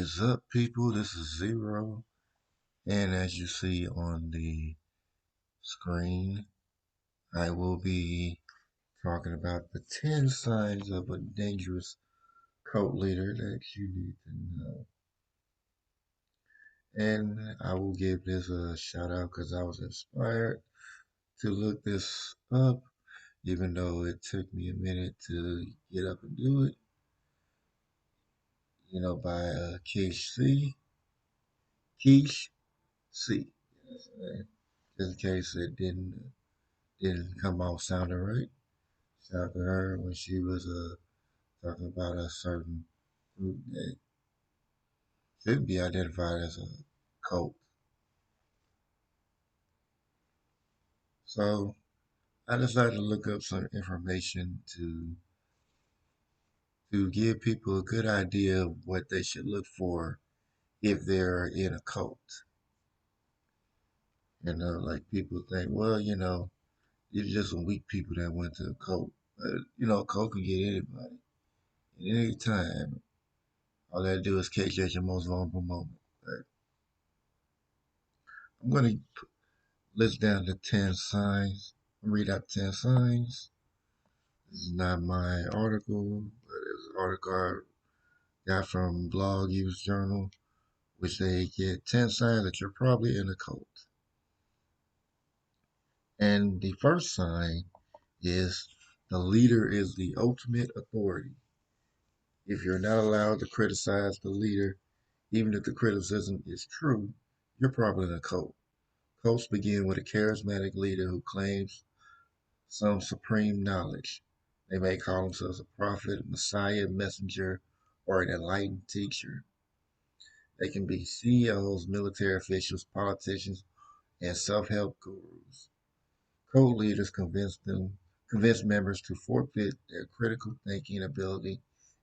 is up, people? This is Zero, and as you see on the screen, I will be talking about the 10 signs of a dangerous cult leader that you need to know. And I will give this a shout out because I was inspired to look this up, even though it took me a minute to get up and do it, by Keish C. Yes, just in case it didn't come out sounding right. Shout out to her when she was talking about a certain group that shouldn't be identified as a cult. So I decided to look up some information to give people a good idea of what they should look for if they're in a cult. Like people think, well, it's just some weak people that went to a cult. But, a cult can get anybody at any time. All they do is catch you at your most vulnerable moment. But I'm going to list down the 10 signs. Read out 10 signs. This is not my article, but it's an article I got from Blog Use Journal, which they get 10 signs that you're probably in a cult. And the first sign is the leader is the ultimate authority. If you're not allowed to criticize the leader, even if the criticism is true, you're probably in a cult. Cults begin with a charismatic leader who claims some supreme knowledge. They may call themselves a prophet, a messiah, messenger, or an enlightened teacher. They can be CEOs, military officials, politicians, and self-help gurus. Cult leaders convince members to forfeit their critical thinking ability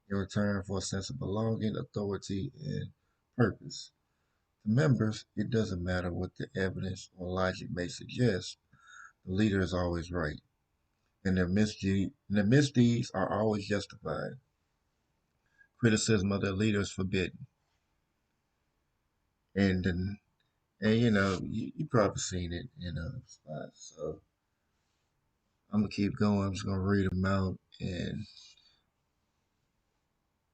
in return for a sense of belonging, authority, and purpose. To members, it doesn't matter what the evidence or logic may suggest, the leader is always right, and their misdeeds are always justified. Criticism of their leader is forbidden. And you probably seen it in other spots. So I'm gonna keep going. I'm just gonna read them out, and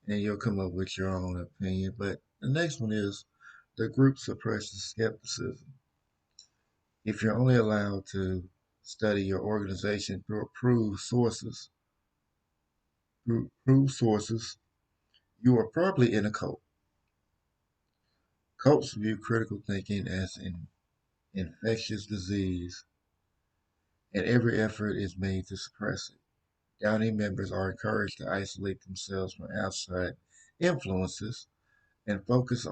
you'll come up with your own opinion. But the next one is the group suppresses skepticism. If you're only allowed to study your organization through approved sources, you are probably in a cult. Cults view critical thinking as an infectious disease, and every effort is made to suppress it. Doubting members are encouraged to isolate themselves from outside influences and focus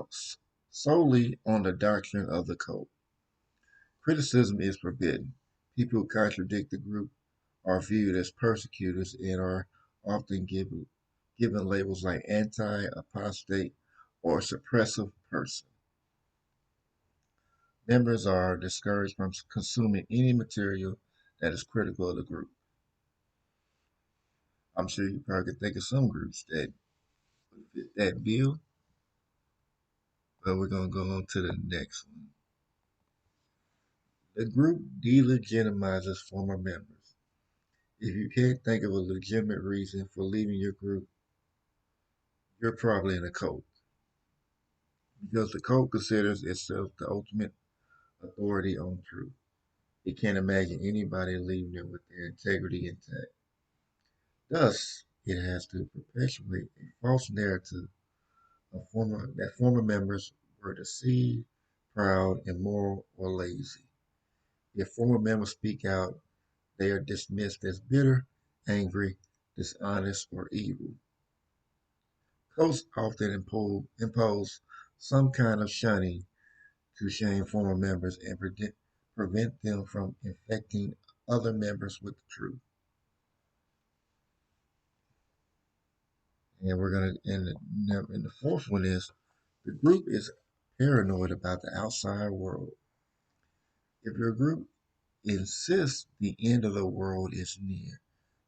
solely on the doctrine of the cult. Criticism is forbidden. People who contradict the group are viewed as persecutors and are often given labels like anti, apostate, or suppressive person. Members are discouraged from consuming any material that is critical of the group. I'm sure you probably could think of some groups that fit that bill, but we're going to go on to the next one. The group delegitimizes former members. If you can't think of a legitimate reason for leaving your group, you're probably in a cult, because the cult considers itself the ultimate authority on truth. It can't imagine anybody leaving there with their integrity intact. Thus, it has to perpetuate a false narrative that former members were deceived, proud, immoral, or lazy. If former members speak out, they are dismissed as bitter, angry, dishonest, or evil. Cults often impose some kind of shunning to shame former members and prevent them from infecting other members with the truth. And we're going to, and the fourth one is the group is paranoid about the outside world. If your group insists the end of the world is near,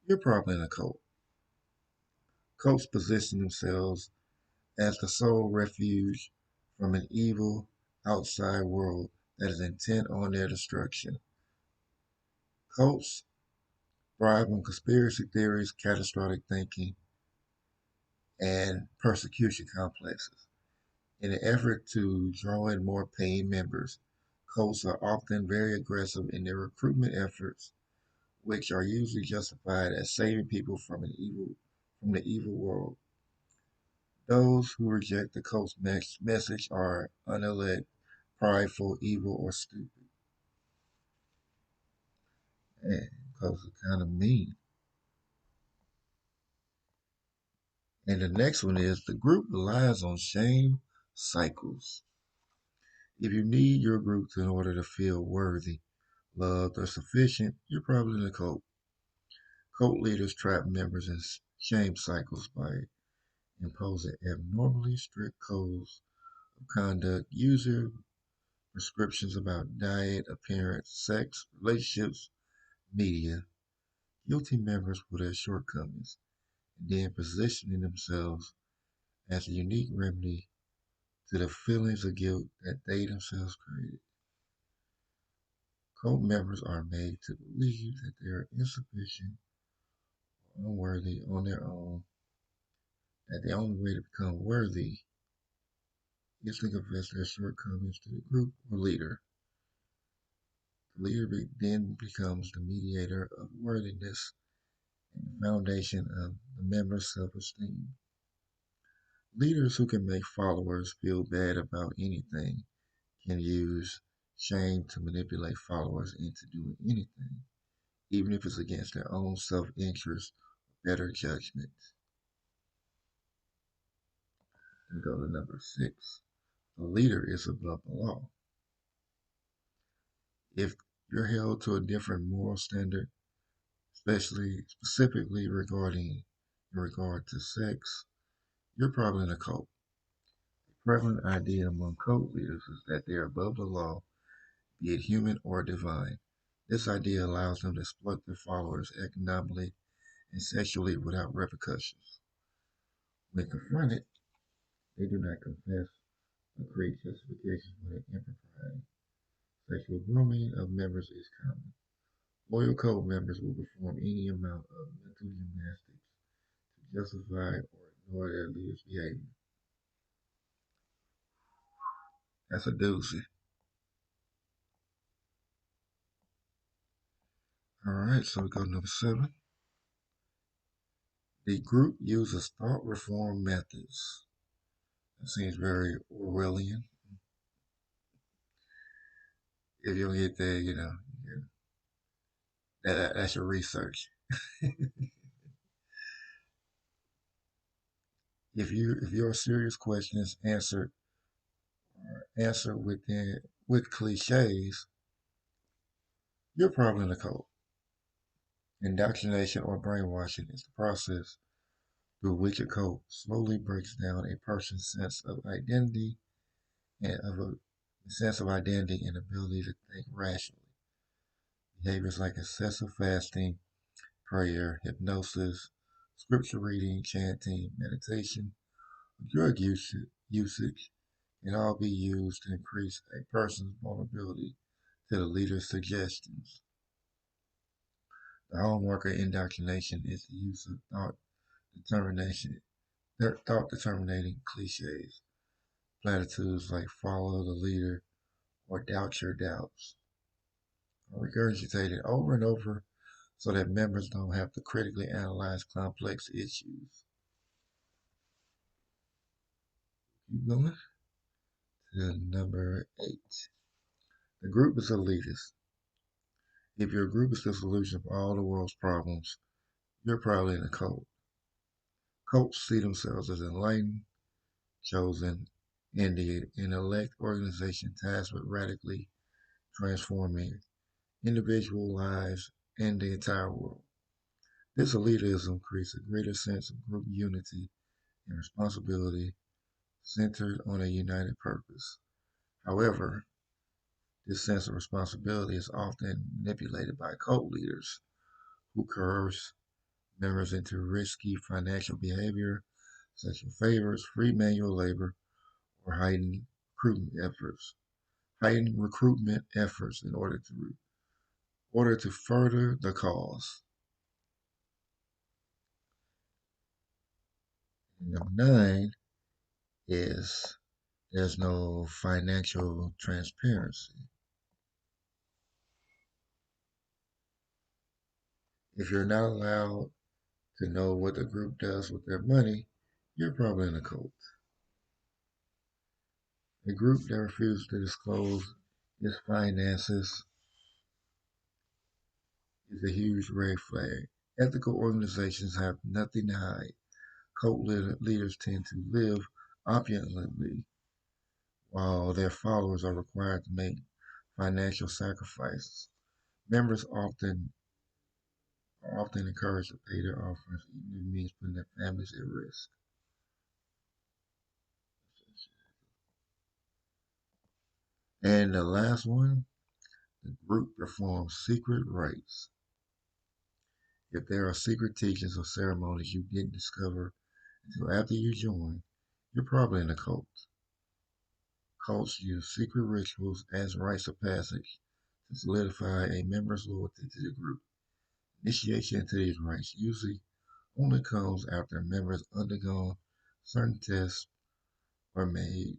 you're probably in a cult. Cults position themselves as the sole refuge from an evil outside world that is intent on their destruction. Cults thrive on conspiracy theories, catastrophic thinking, and persecution complexes. In an effort to draw in more paying members, cults are often very aggressive in their recruitment efforts, which are usually justified as saving people from the evil world. Those who reject the cult's message are unelect, prideful, evil, or stupid. And cults are kind of mean. And the next one is the group relies on shame cycles. If you need your group in order to feel worthy, loved, or sufficient, you're probably in a cult. Cult leaders trap members in shame cycles by imposing abnormally strict codes of conduct, user prescriptions about diet, appearance, sex, relationships, media, guilty members for their shortcomings, and then positioning themselves as a unique remedy to the feelings of guilt that they themselves created. Cult members are made to believe that they are insufficient or unworthy on their own, that the only way to become worthy is to confess their shortcomings to the group or leader. The leader then becomes the mediator of worthiness and the foundation of the member's self-esteem. Leaders who can make followers feel bad about anything can use shame to manipulate followers into doing anything, even if it's against their own self-interest or better judgment. And go to number 6. The leader is above the law. If you're held to a different moral standard, especially specifically in regard to sex, you're probably in a cult. The prevalent idea among cult leaders is that they are above the law, be it human or divine. This idea allows them to exploit their followers economically and sexually without repercussions. When confronted, they do not confess or create justifications for their impropriety. Sexual grooming of members is common. Loyal cult members will perform any amount of mental gymnastics to justify or ignore their leaders' behavior. That's a doozy. All right, so we go to number 7. The group uses thought reform methods. That seems very Orwellian. If you don't get there, that's your research. If your serious question is answered with cliches, you're probably in a cult. Indoctrination or brainwashing is the process through which a cult slowly breaks down a person's and of a sense of identity and ability to think rationally. Behaviors like excessive fasting, prayer, hypnosis, scripture reading, chanting, meditation, usage can all be used to increase a person's vulnerability to the leader's suggestions. The hallmark of indoctrination is the use of determination, thought determinating cliches, platitudes like follow the leader or doubt your doubts, are regurgitated over and over so that members don't have to critically analyze complex issues. Keep going to number 8. The group is elitist. If your group is the solution for all the world's problems, you're probably in a cult. Cults see themselves as enlightened, chosen, and the elect organization tasked with radically transforming individual lives and the entire world. This elitism creates a greater sense of group unity and responsibility centered on a united purpose. However, this sense of responsibility is often manipulated by cult leaders who coerce members into risky financial behavior sexual favors, free manual labor, or heightened recruitment efforts in order to further the cause. And number 9 is there's no financial transparency. If you're not allowed to know what the group does with their money, you're probably in a cult. A group that refuses to disclose its finances is a huge red flag. Ethical organizations have nothing to hide. Cult leaders tend to live opulently while their followers are required to make financial sacrifices. Members are often encouraged to pay their offerings, even if it means putting their families at risk. And the last one, the group performs secret rites. If there are secret teachings or ceremonies you didn't discover until after you join, you're probably in a cult. Cults use secret rituals as rites of passage to solidify a member's loyalty to the group. Initiation into these rites usually only comes after members undergone certain tests or made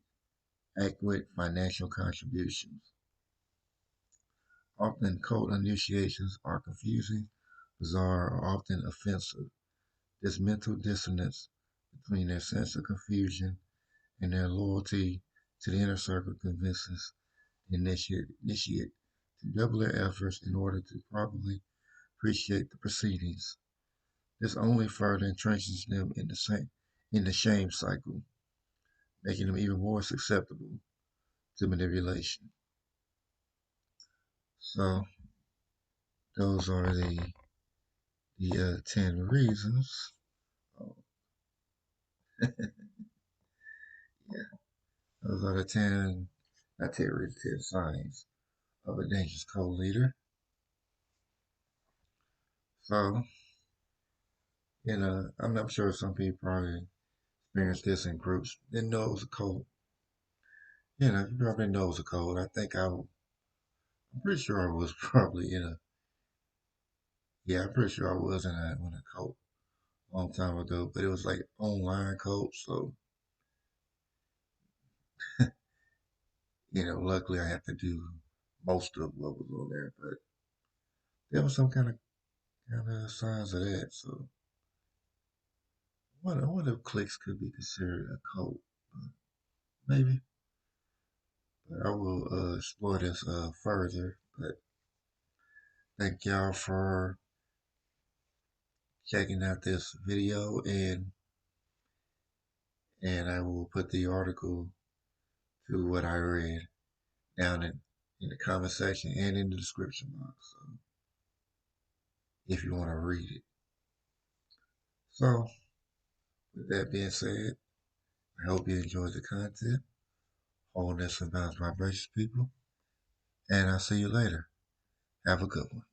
adequate financial contributions. Often cult initiations are confusing, bizarre, or often offensive. This mental dissonance between their sense of confusion and their loyalty to the inner circle convinces the initiate to double their efforts in order to properly appreciate the proceedings. This only further entrenches them in the shame cycle, making them even more susceptible to manipulation. So those are the 10 reasons. Oh, yeah, those are the 10, not 10 reasons, 10 signs of a dangerous co-leader. So, I'm sure some people probably experience this in groups. Didn't know it was a cult. You probably know it was a cult. I'm pretty sure I was probably I'm pretty sure I was in a cult a long time ago, but it was like online cult. So, luckily I had to do most of what was on there, but there was some kind of signs of that. So, I wonder if cliques could be considered a cult. Maybe, but I will explore this further. But thank y'all for checking out this video, and I will put the article to what I read down in the comment section and in the description box. So if you want to read it. So with that being said, I hope you enjoyed the content. Wholeness and bounds vibrations, people. And I'll see you later. Have a good one.